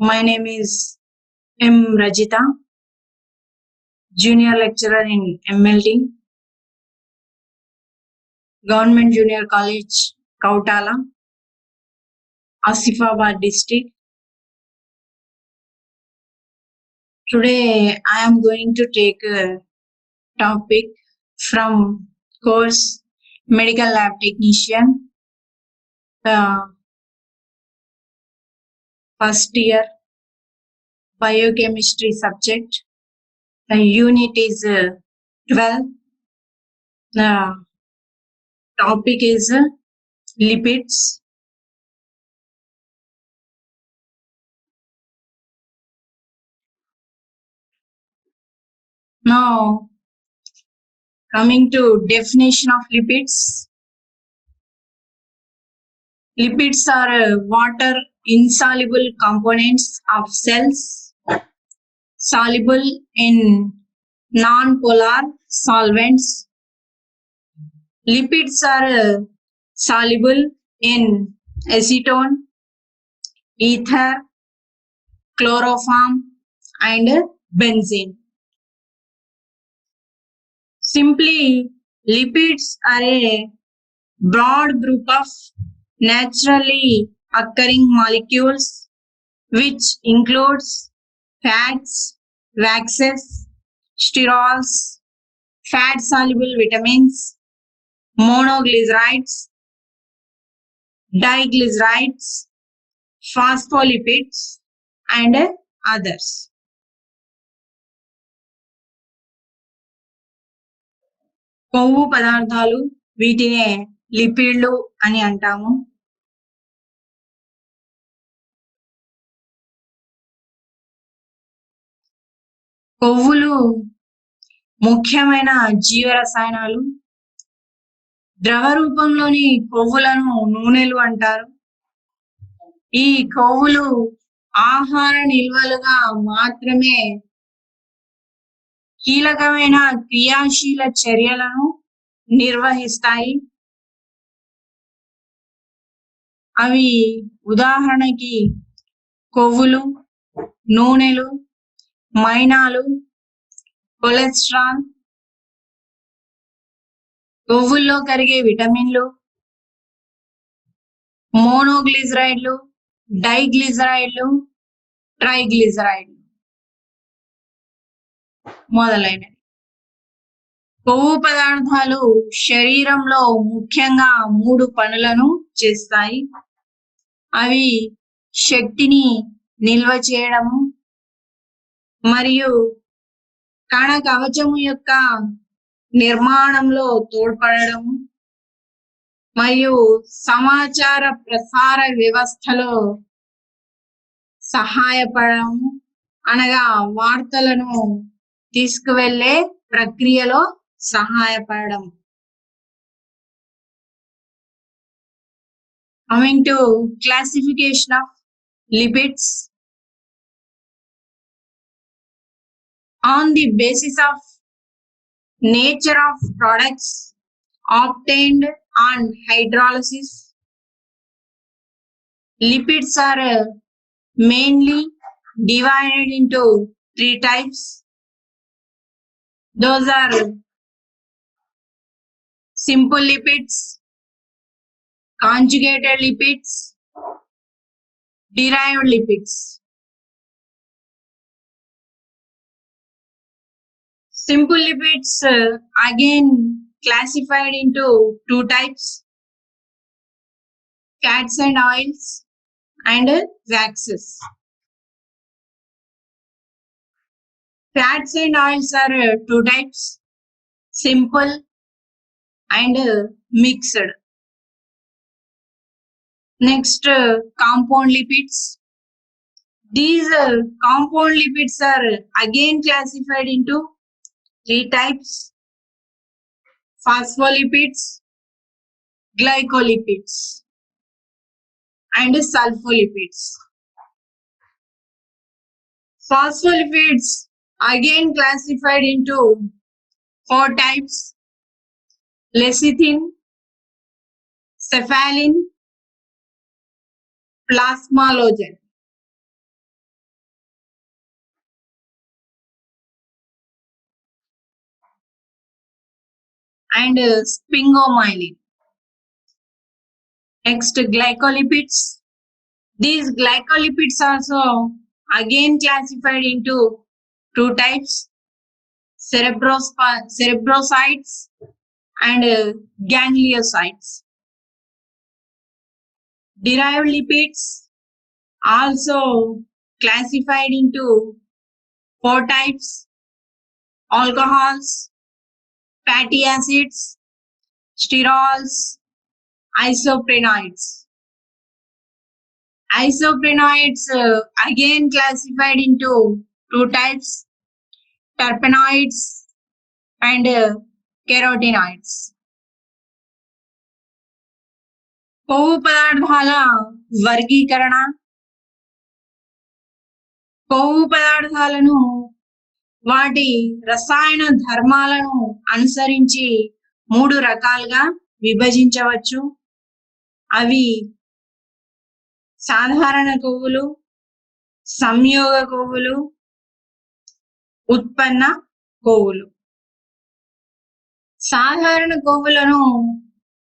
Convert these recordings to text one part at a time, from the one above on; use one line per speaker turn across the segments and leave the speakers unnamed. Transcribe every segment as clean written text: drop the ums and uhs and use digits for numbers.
My name is M. Rajita, Junior Lecturer in MLD, Government Junior College, Kautala, Asifabad District. Today I am going to take a topic from course Medical Lab Technician, first year Biochemistry subject. The unit is 12. The topic is lipids. Now, coming to definition of lipids. Lipids are water insoluble components of cells soluble in non-polar solvents. Lipids are soluble in acetone, ether, chloroform, and benzene. Simply, lipids are a broad group of naturally occurring molecules which includes fats, waxes, sterols, fat-soluble vitamins, monoglycerides, diglycerides, phospholipids, and others. కొవ్వు పదార్థాలు వీటినే లిపిడ్లు అని అంటాము. కొవ్వులు ముఖ్యమైన జీవరసాయనాలు. ద్రవ రూపంలోని కొవ్వులను నూనెలు అంటారు. ఈ కొవ్వులు ఆహార నిల్వలుగా మాత్రమే కీలకమైన క్రియాశీల చర్యలను నిర్వహిస్తాయి. అవి ఉదాహరణకి కొవ్వులు, నూనెలు, మైనాలు, కొలెస్ట్రాల్, కొవ్వుల్లో కరిగే విటమిన్లు, మోనోగ్లిజరైడ్లు, డైగ్లిజరైడ్లు, ట్రైగ్లిజరైడ్లు మొదలైనవి. కొవ్వు పదార్థాలు శరీరంలో ముఖ్యంగా 3 పనులను చేస్తాయి. అవి శక్తిని నిల్వ చేయడము, మరియు కణ కవచము యొక్క నిర్మాణంలో తోడ్పడము, మరియు సమాచార ప్రసార వ్యవస్థలో సహాయపడము, అనగా వార్తలను తీసుకువెళ్ళే ప్రక్రియలో సహాయపడడం. Coming to classification of lipids. On the basis of nature of products obtained on hydrolysis, lipids are mainly divided into 3 types. Those are simple lipids, conjugated lipids, derived lipids. Simple lipids again classified into 2 types, fats and oils and waxes. Fats and oils are 2 types, simple and mixed. Next, compound lipids. These compound lipids are again classified into 3 types, phospholipids, glycolipids, and sulfolipids. Phospholipids again classified into 4 types, lecithin, cephalin, plasmalogen. and sphingomyelin. Next, glycolipids. These glycolipids also again classified into two types, cerebrocytes and gangliosides. Derived lipids also classified into four types, alcohols, fatty acids, sterols, isoprenoids. Isoprenoids again classified into two types, terpenoids and carotenoids. కొవ్వు పదార్థాల వర్గీకరణ. కొవ్వు పదార్థాలను వాటి రసాయన ధర్మాలను అనుసరించి మూడు రకాలుగా విభజించవచ్చు. అవి సాధారణ కొవ్వులు, సంయోగ కొవ్వులు, ఉత్పన్న కొవ్వులు. సాధారణ కొవ్వులను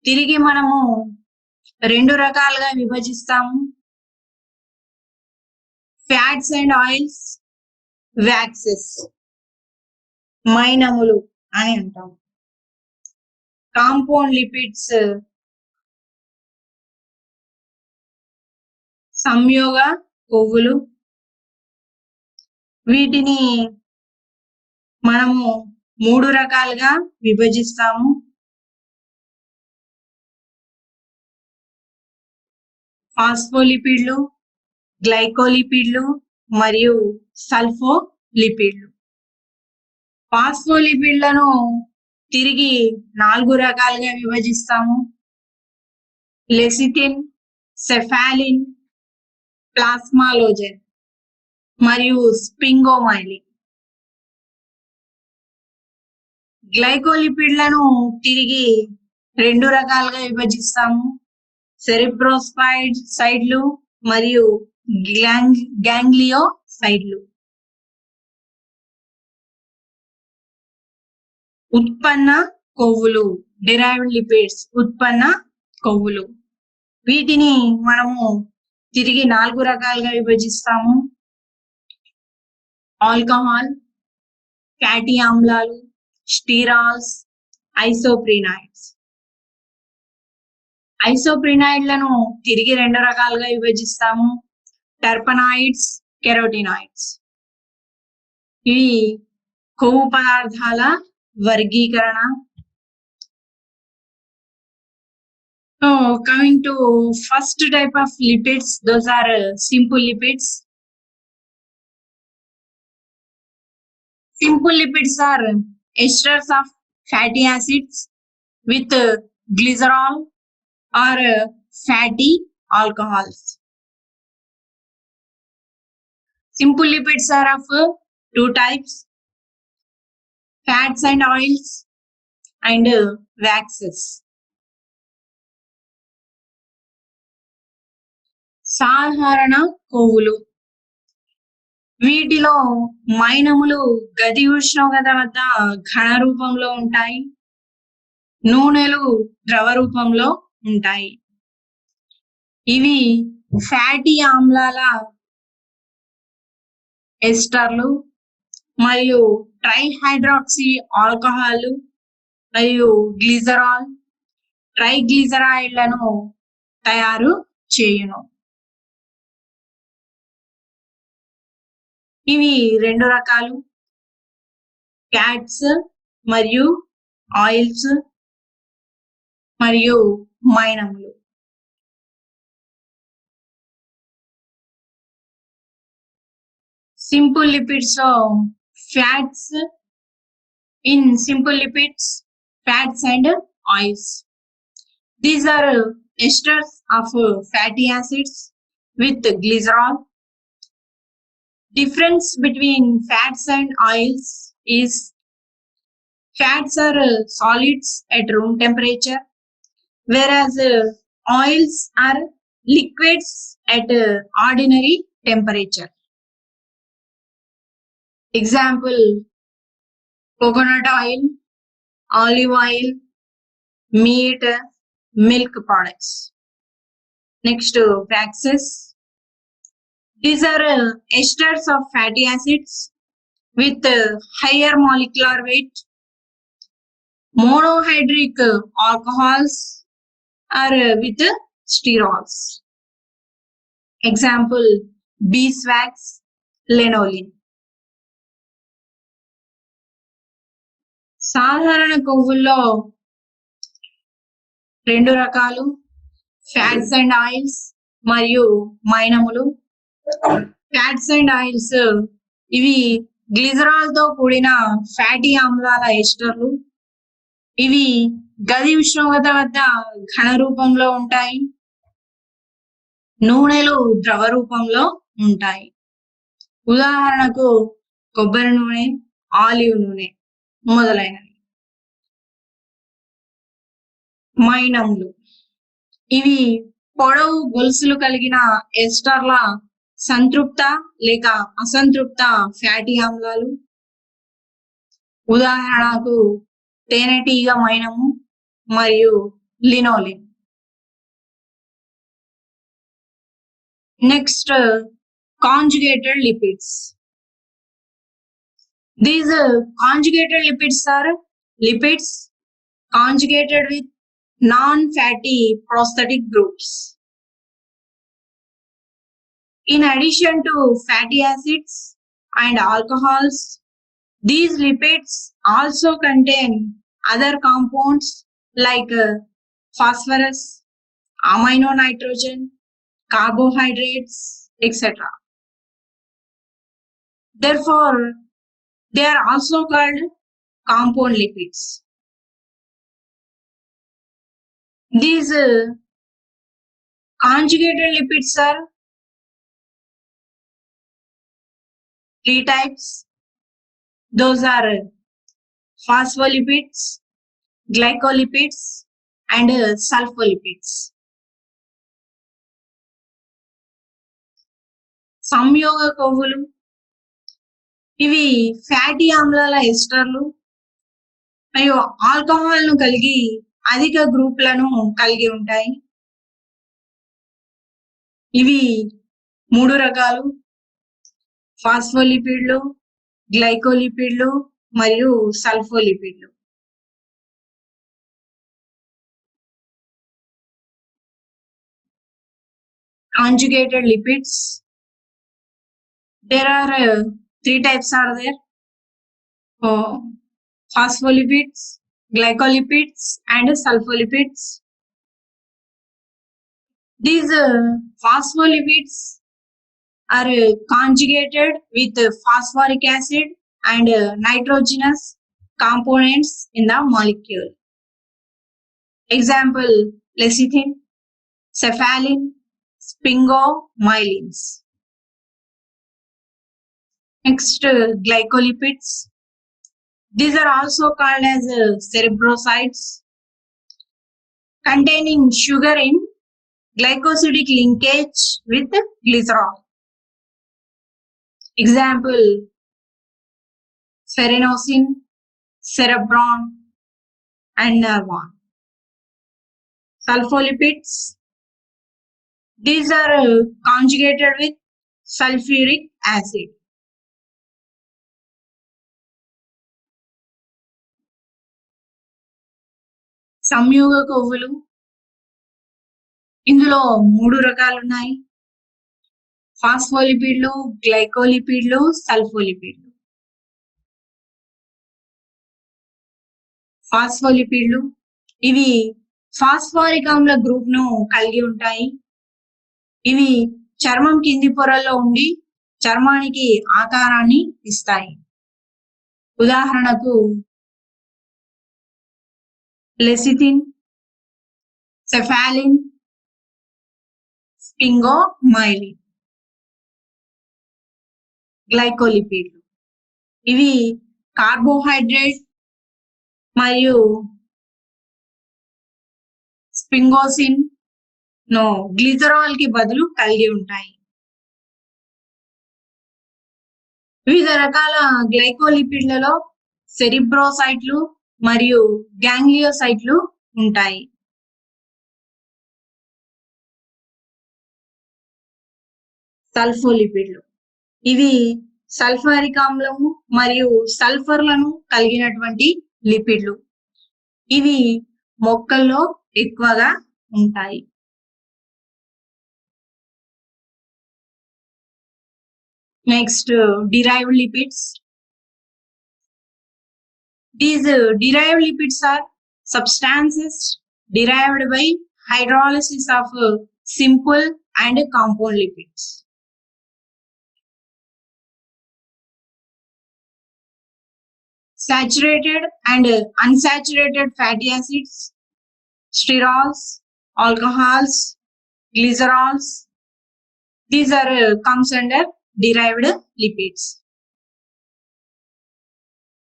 తిరిగి మనము రెండు రకాలుగా విభజిస్తాము, ఫ్యాట్స్ అండ్ ఆయిల్స్, వ్యాక్సెస్, మైనములు అని అంటాం. కాంపౌండ్ లిపిడ్స్ సంయోగ కొవ్వులు. వీటిని మనము మూడు రకాలుగా విభజిస్తాము, ఫాస్ఫోలిపిడ్లు, గ్లైకోలిపిడ్లు మరియు సల్ఫోలిపిడ్లు. ఫాస్ఫోలిపిడ్లను తిరిగి నాలుగు రకాలుగా విభజిస్తాము, లెసిటిన్, సెఫాలిన్, ప్లాస్మాలోజెన్ మరియు స్పింగోమైలిన్. గ్లైకోలిపిడ్లను తిరిగి రెండు రకాలుగా విభజిస్తాము, సెరిబ్రోస్పైడ్లు మరియు గ్యాంగ్లియోసైడ్లు. ఉత్పన్న కొవ్వులు, డిరైవ్డ్ లిపిడ్స్, ఉత్పన్న కొవ్వులు. వీటిని మనము తిరిగి నాలుగు రకాలుగా విభజిస్తాము, ఆల్కహాల్, ఫ్యాటీ ఆమ్లాలు, స్టీరాల్స్, ఐసోప్రీనైడ్స్. ఐసోప్రీనైడ్లను తిరిగి రెండు రకాలుగా విభజిస్తాము, టర్పనాయిడ్స్, కెరోటినాయిడ్స్. ఇవి కొవ్వు పదార్థాల వర్గీకరణ. Coming to first type of lipids, those are simple lipids. Simple lipids are esters of fatty acids with glycerol or fatty alcohols. Simple lipids are of two types, fats and oils and waxes. సాధారణ కొవ్వులు. వీటిలో మైనములు గది ఉష్ణోగ్రత వద్ద ఘన రూపంలో ఉంటాయి, నూనెలు ద్రవ రూపంలో ఉంటాయి. ఇవి ఫ్యాటీ ఆమ్లాల ఎస్టర్లు మరియు ట్రైహైడ్రాక్సీ ఆల్కహాల్ మరియు గ్లిజరాల్, ట్రైగ్లిజరాయిడ్లను తయారు చేయును. ఇవి రెండు రకాలు, ఫ్యాట్స్ మరియు ఆయిల్స్ మరియు మైనములు. Simple lipids of fats. In simple lipids, fats and oils. These are esters of fatty acids with glycerol. Difference between fats and oils is fats are solids at room temperature, whereas oils are liquids at ordinary temperature. Example, coconut oil, olive oil, meat, milk products. Next, waxes. These are esters of fatty acids with higher molecular weight. Monohydric alcohols are with sterols. Example, beeswax, lanolin. సాధారణ కొవ్వుల్లో రెండు రకాలు, fats and oils మరియు మైనములు. Fats and oils ఇవి glycerol తో కూడిన fatty ఆమ్లాల ఎస్టర్లు. ఇవి గది ఉష్ణోగ్రత వద్ద ఘన రూపంలో ఉంటాయి. నూనెలు ద్రవ రూపంలో ఉంటాయి. ఉదాహరణకు కొబ్బరి నూనె, ఆలివ్ నూనె మొదలైనవి. మైనములు ఇవి పొడవు గొలుసులు కలిగిన ఎస్టర్ల సంతృప్త లేక అసంతృప్త ఫ్యాటీ ఆమ్లాలు. ఉదాహరణకు తేనెటీగ మైనము మరియు lanolin. Next, conjugated lipids. These conjugated lipids are lipids conjugated with non-fatty prosthetic groups. In addition to fatty acids and alcohols, these lipids also contain other compounds like phosphorus, amino nitrogen, carbohydrates, etc. Therefore, they are also called compound lipids. These conjugated lipids are three types. Those are phospholipids, glycolipids, and sulfolipids. సంయోగ కొవ్వులు ఇవి fatty ఆమ్లాల ఎస్టర్లు మరియు alcohol ను కలిగి అధిక గ్రూపులను కలిగి ఉంటాయి. ఇవి 3 రకాలు, ఫాస్ఫోలిపిడ్లు, గ్లైకోలిపిడ్లు మరియు సల్ఫోలిపిడ్లు. Conjugated lipids. There are 3 types are there. Phospholipids, glycolipids, and sulfolipids. These phospholipids are conjugated with phosphoric acid and nitrogenous components in the molecule. Example, lecithin, cephalin, sphingomyelins. Next, glycolipids. These are also called as cerebrosides, containing sugar in glycosidic linkage with glycerol. Example, ferrinosine, cerebron, and nervon. Sulfolipids. These are conjugated with sulfuric acid. సంయోగ కొవ్వులు ఇందులో 3 రకాలు ఉన్నాయి. ఫాస్ఫోలిపిడ్లు, గ్లైకోలిపిడ్లు, సల్ఫోలిపిడ్లు. ఫాస్ఫోలిపిడ్లు ఇవి phosphoric ఆమ్ల group ను కలిగి ఉంటాయి. ఇవి చర్మం కింది పొరల్లో ఉండి చర్మానికి ఆకారాన్ని ఇస్తాయి. ఉదాహరణకు లెసిథిన్, సెఫాలిన్, స్పింగోమైలిన్. గ్లైకోలిపిడ్లు ఇవి కార్బోహైడ్రేట్ మరియు స్పింగోసిన్ ను గ్లిజరాల్ కి బదులు కలిగి ఉంటాయి. వివిధ రకాల గ్లైకోలిపిడ్లలో సెరిబ్రోసైట్లు మరియు గ్యాంగ్లియోసైట్లు ఉంటాయి. సల్ఫోలిపిడ్లు ఇవి సల్ఫరిక్ ఆమ్లము మరియు సల్ఫర్లను కలిగినటువంటి లిపిడ్లు. ఇవి మొక్కల్లో ఎక్కువగా ఉంటాయి. Next derived lipids. These derived lipids are substances derived by hydrolysis of simple and compound lipids. Saturated and unsaturated fatty acids, sterols, alcohols, glycerols. These are comes under derived lipids.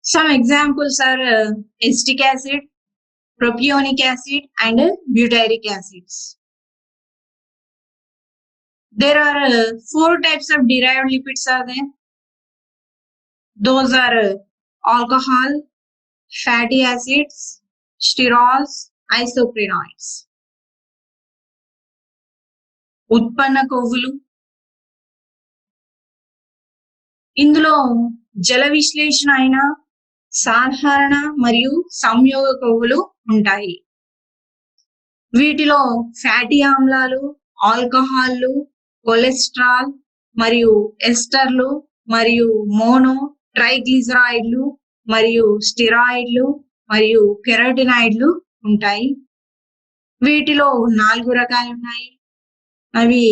Some examples are acetic acid, propionic acid, and butyric acids. There are 4 types of derived lipids are there. Those are alcohol, fatty acids, sterols, isoprenoids. ఉత్పన్న కొవ్వులు ఇందులో జల విశ్లేషణ అయిన సాధారణ మరియు సంయోగ కొవ్వులు ఉంటాయి. వీటిలో ఫ్యాటీ ఆమ్లాలు, ఆల్కహాల్లు, కొలెస్ట్రాల్ మరియు ఎస్టర్లు మరియు మోనో ట్రైగ్లిజరాయిడ్లు మరియు స్టెరాయిడ్లు మరియు కెరోటినాయిడ్లు ఉంటాయి. వీటిలో 4 రకాలు ఉన్నాయి. అవి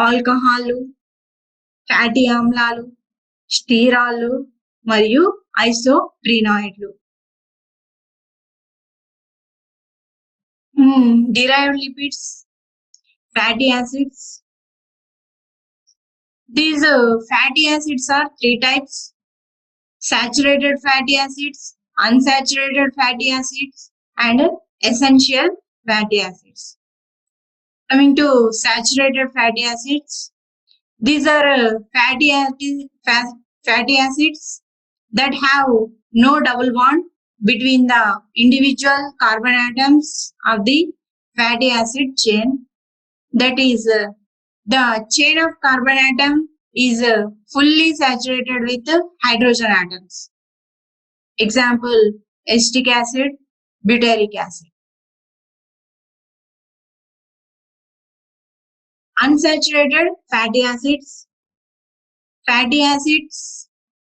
ఆల్కహాల్లు, ఫ్యాటీ ఆమ్లాలు, స్టీరాళ్ళు మరియు ఐసోప్రీనాయిడ్లు. derived lipids, fatty acids. These fatty acids are 3 types: saturated fatty acids, unsaturated fatty acids, and essential fatty acids. Coming to saturated fatty acids, these are fatty acids that have no double bond between the individual carbon atoms of the fatty acid chain. That is, the chain of carbon atom is fully saturated with hydrogen atoms. Example, acetic acid, butyric acid. Unsaturated fatty acids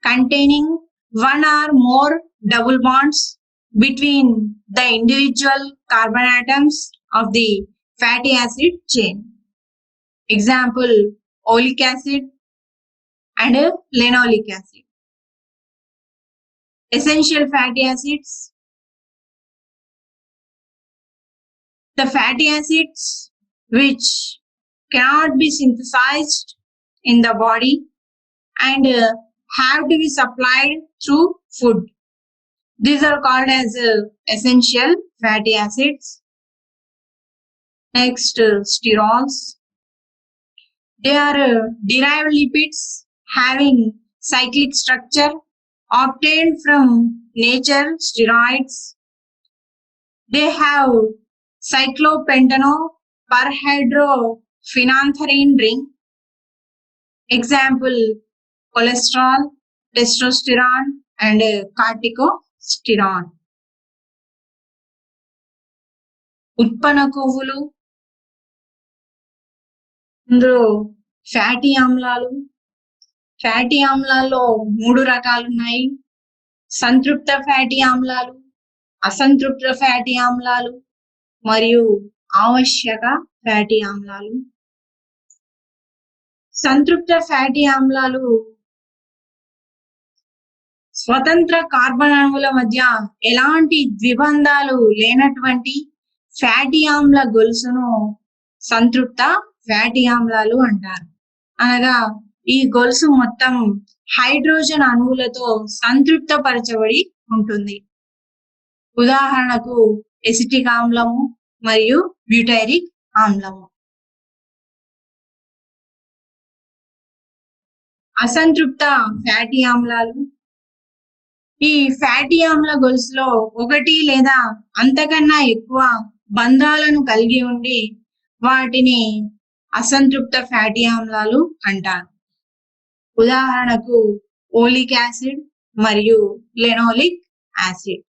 containing 1 or more double bonds between the individual carbon atoms of the fatty acid chain. Example, oleic acid and linoleic acid. Essential fatty acids. The fatty acids which cannot be synthesized in the body and have to be supplied through food. These are called as essential fatty acids. Next, sterols. They are derived lipids having cyclic structure obtained from nature steroids. They have cyclopentano perhydrophenanthrene ring. Example, cholesterol, testosterone, and corticosterone. ఉత్పన్న కొవ్వులు ఇందులో fatty ఆమ్లాల్లో 3 రకాలు ఉన్నాయి. సంతృప్త fatty ఆమ్లాలు, అసంతృప్త fatty ఆమ్లాలు మరియు ఆవశ్యక ఫ్యాటీ ఆమ్లాలు. సంతృప్త ఫ్యాటీ ఆమ్లాలు స్వతంత్ర కార్బన్ అణువుల మధ్య ఎలాంటి ద్విబంధాలు లేనటువంటి ఫ్యాటీ ఆమ్ల గొలుసును సంతృప్త ఫ్యాటీ ఆమ్లాలు అంటారు. అనగా ఈ గొలుసు మొత్తం హైడ్రోజన్ అణువులతో సంతృప్తపరచబడి ఉంటుంది. ఉదాహరణకు ఎసిటిక్ ఆమ్లము మరియు బ్యూటైరిక్ ఆమ్లము. అసంతృప్త ఫ్యాటీ ఆమ్లాలు ఈ ఫ్యాటీ ఆమ్ల గొలుసులో ఒకటి లేదా అంతకన్నా ఎక్కువ బంధాలను కలిగి ఉండి వాటిని అసంతృప్త ఫ్యాటీ ఆమ్లాలు అంటారు. ఉదాహరణకు ఓలిక్ యాసిడ్ మరియు లెనోలిక్ యాసిడ్.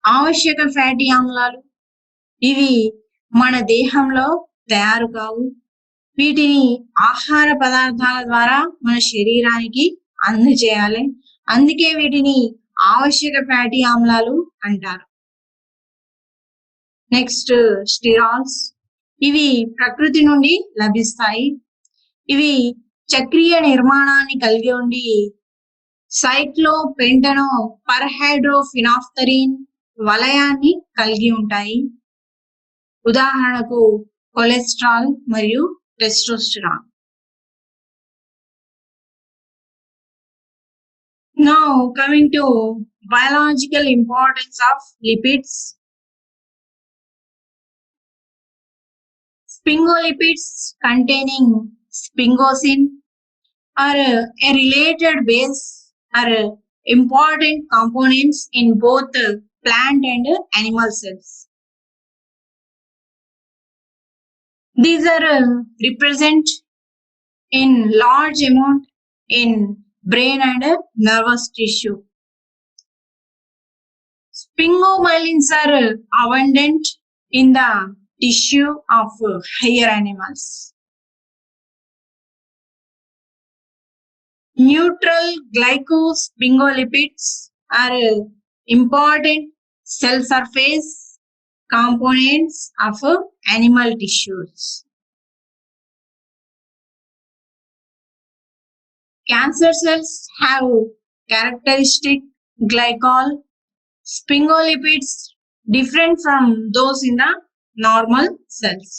ఆవశ్యక ఫ్యాటీ ఆమ్లాలు ఇవి మన దేహంలో తయారు కావు. వీటిని ఆహార పదార్థాల ద్వారా మన శరీరానికి అందజేయాలి. అందుకే వీటిని ఆవశ్యక ఫ్యాటీ ఆమ్లాలు అంటారు. నెక్స్ట్ స్టిరాల్స్. ఇవి ప్రకృతి నుండి లభిస్తాయి. ఇవి చక్రీయ నిర్మాణాన్ని కలిగి ఉండి సైక్లోపెంటనో పర్హైడ్రోఫినాఫ్థరిన్ వలయాన్ని కలిగి ఉంటాయి. ఉదాహరణకు కొలెస్ట్రాల్ మరియు testosterone. Now coming to biological importance of lipids. Sphingolipids containing sphingosine are a related base are important components in both plant and animal cells. These are represent in large amount in brain and nervous tissue. Sphingomyelins are abundant in the tissue of higher animals. Neutral glycosphingolipids are important cell surface components of animal tissues. Cancer cells have characteristic glycol sphingolipids different from those in the normal cells.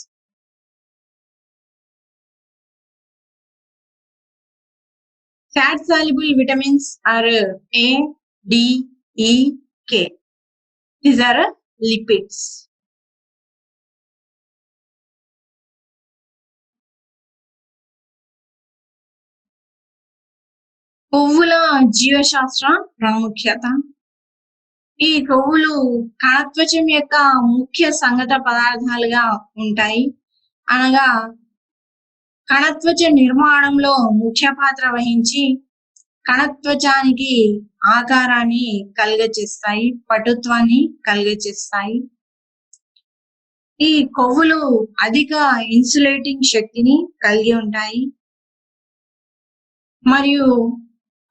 Fat soluble vitamins are A, D, E, K. These are lipids. కొవ్వుల జీవశాస్త్ర ప్రాముఖ్యత. ఈ కొవ్వులు కణత్వచం యొక్క ముఖ్య సంగత పదార్థాలుగా ఉంటాయి. అనగా కణత్వచ నిర్మాణంలో ముఖ్య పాత్ర వహించి కణత్వచానికి ఆకారాన్ని కలుగచేస్తాయి, పటుత్వాన్ని కలుగచేస్తాయి. ఈ కొవ్వులు అధిక ఇన్సులేటింగ్ శక్తిని కలిగి ఉంటాయి మరియు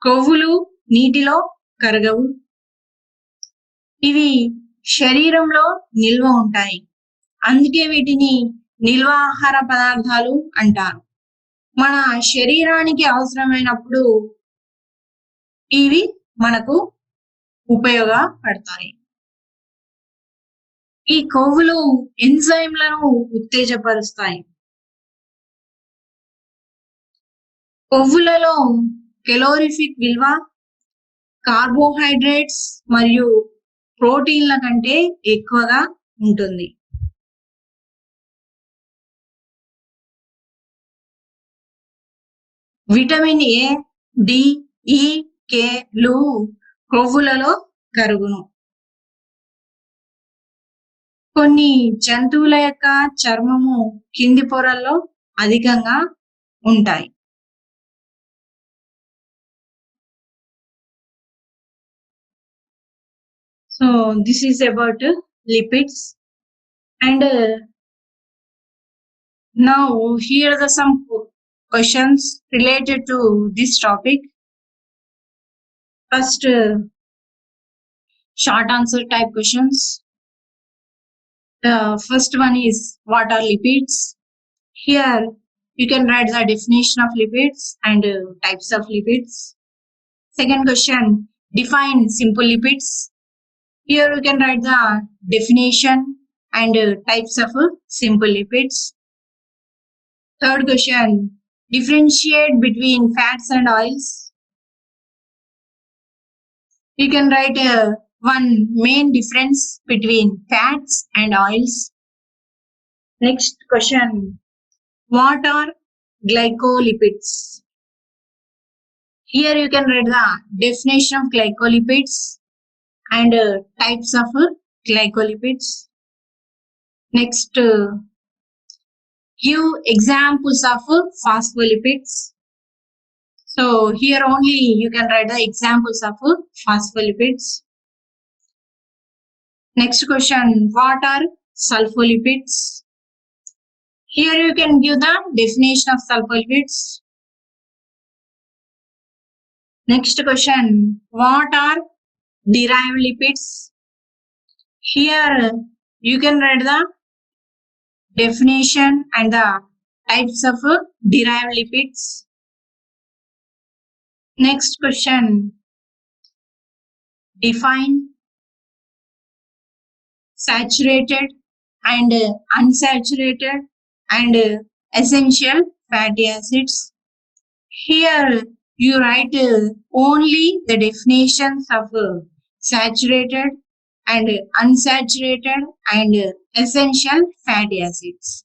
కొవ్వులు నీటిలో కరగవు. ఇవి శరీరంలో నిల్వ ఉంటాయి. అందుకే వీటిని నిల్వ ఆహార పదార్థాలు అంటారు. మన శరీరానికి అవసరమైనప్పుడు ఇవి మనకు ఉపయోగపడతాయి. ఈ కొవ్వులు ఎంజైమ్లను ఉత్తేజపరుస్తాయి. కొవ్వులలో కెలోరిఫిక్ విలువ కార్బోహైడ్రేట్స్ మరియు ప్రోటీన్ల కంటే ఎక్కువగా ఉంటుంది. విటమిన్ ఏ, డి, ఈ, కే లు కొవ్వులలో కరుగును. కొన్ని జంతువుల యొక్క చర్మము కింది పొరల్లో అధికంగా ఉంటాయి. So this is about lipids, and now here are some questions related to this topic. First, short answer type questions. The first one is, what are lipids? Here you can write the definition of lipids and types of lipids. Second question, define simple lipids. Here you can write the definition and types of simple lipids. Third question, differentiate between fats and oils. You can write one main difference between fats and oils. Next question, what are glycolipids? Here you can read the definition of glycolipids and types of glycolipids. Next, give examples of phospholipids. So here only you can write the examples of phospholipids. Next question, what are sulfolipids? Here you can give the definition of sulfolipids. Next question, what are derived lipids? Here you can write the definition and the types of derived lipids. Next question, define saturated and unsaturated and essential fatty acids. Here you write only the definitions of saturated and unsaturated and essential fatty acids.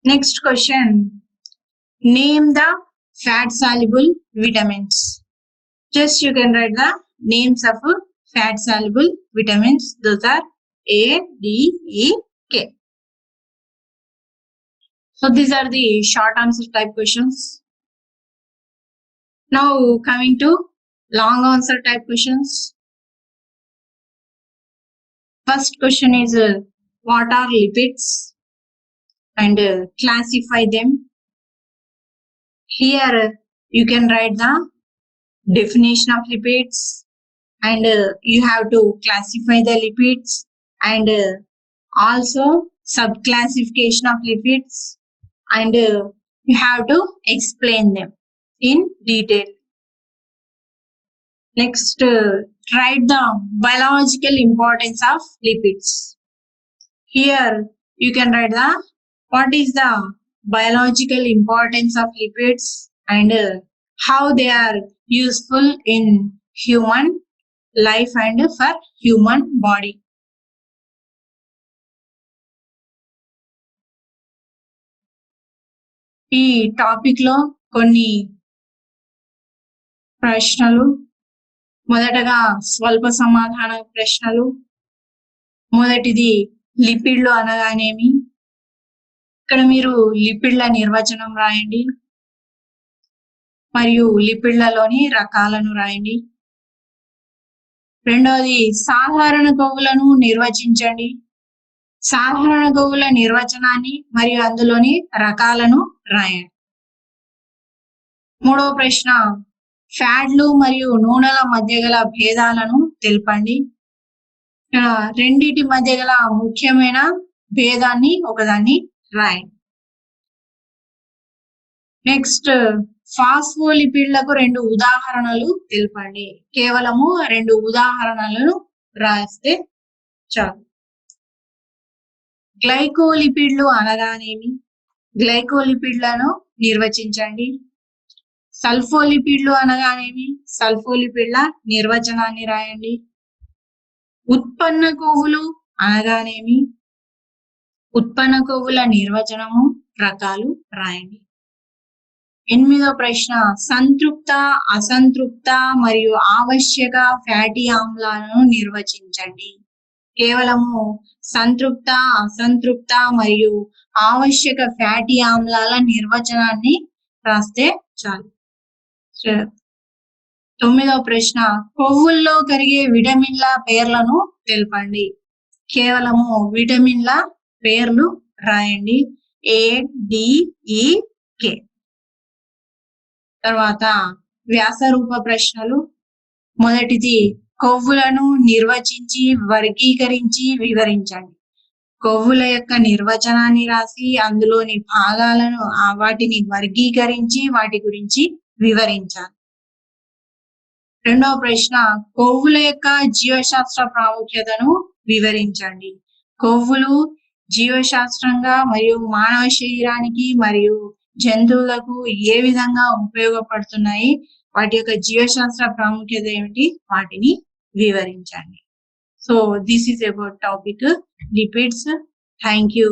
Next question, name the fat soluble vitamins. Just you can write the names of fat soluble vitamins. Those are A, D, E, K. So these are the short answer type questions. Now coming to long answer type questions. First question is what are lipids and classify them. Here you can write the definition of lipids and you have to classify the lipids and also subclassification of lipids and you have to explain them in detail. Next, write the biological importance of lipids. Here you can write the what is the biological importance of lipids and how they are useful in human life and for human body. ఈ topic లో కొన్ని ప్రశ్నలు, మొదటగా స్వల్ప సమాధాన ప్రశ్నలు. మొదటిది లిపిడ్లు అనగానేమి? ఇక్కడ మీరు లిపిడ్ల నిర్వచనం రాయండి మరియు లిపిడ్లలోని రకాలను రాయండి. రెండవది సాధారణ కొవ్వులను నిర్వచించండి. సాధారణ కొవ్వుల నిర్వచనాన్ని మరియు అందులోని రకాలను రాయండి. మూడవ ప్రశ్న, ఫ్యాట్లు మరియు నూనెల మధ్య గల భేదాలను తెలపండి. రెండిటి మధ్య గల ముఖ్యమైన భేదాన్ని ఒకదాన్ని రాయండి. నెక్స్ట్, ఫాస్ఫోలిపిడ్లకు 2 ఉదాహరణలు తెలపండి. కేవలము 2 ఉదాహరణలను రాస్తే చాలు. గ్లైకోలిపిడ్లు అనగానేమి? గ్లైకోలిపిడ్లను నిర్వచించండి. సల్ఫోలిపిడ్లు అనగానేమి? సల్ఫోలిపిడ్ల నిర్వచనాన్ని రాయండి. ఉత్పన్న కొవ్వులు అనగానేమి? ఉత్పన్న కొవ్వుల నిర్వచనము, రకాలు రాయండి. 8వ ప్రశ్న, సంతృప్త, అసంతృప్త మరియు ఆవశ్యక ఫ్యాటీ ఆమ్లాలను నిర్వచించండి. కేవలము సంతృప్త, అసంతృప్త మరియు ఆవశ్యక ఫ్యాటీ ఆమ్లాల నిర్వచనాన్ని రాస్తే చాలు. 9వ ప్రశ్న, కొవ్వుల్లో కరిగే విటమిన్ల పేర్లను తెలపండి. కేవలము విటమిన్ల పేర్లు రాయండి. A, D, E, K. తర్వాత వ్యాసరూప ప్రశ్నలు. మొదటిది, కొవ్వులను నిర్వచించి వర్గీకరించి వివరించండి. కొవ్వుల యొక్క నిర్వచనాన్ని రాసి అందులోని భాగాలను వాటిని వర్గీకరించి వాటి గురించి వివరించాలి. రెండవ ప్రశ్న, కొవ్వుల యొక్క జీవశాస్త్ర ప్రాముఖ్యతను వివరించండి. కొవ్వులు జీవశాస్త్రంగా మరియు మానవ శరీరానికి మరియు జంతువులకు ఏ విధంగా ఉపయోగపడుతున్నాయి, వాటి యొక్క జీవశాస్త్ర ప్రాముఖ్యత ఏమిటి, వాటిని వివరించండి. So this is about topic lipids. Thank you.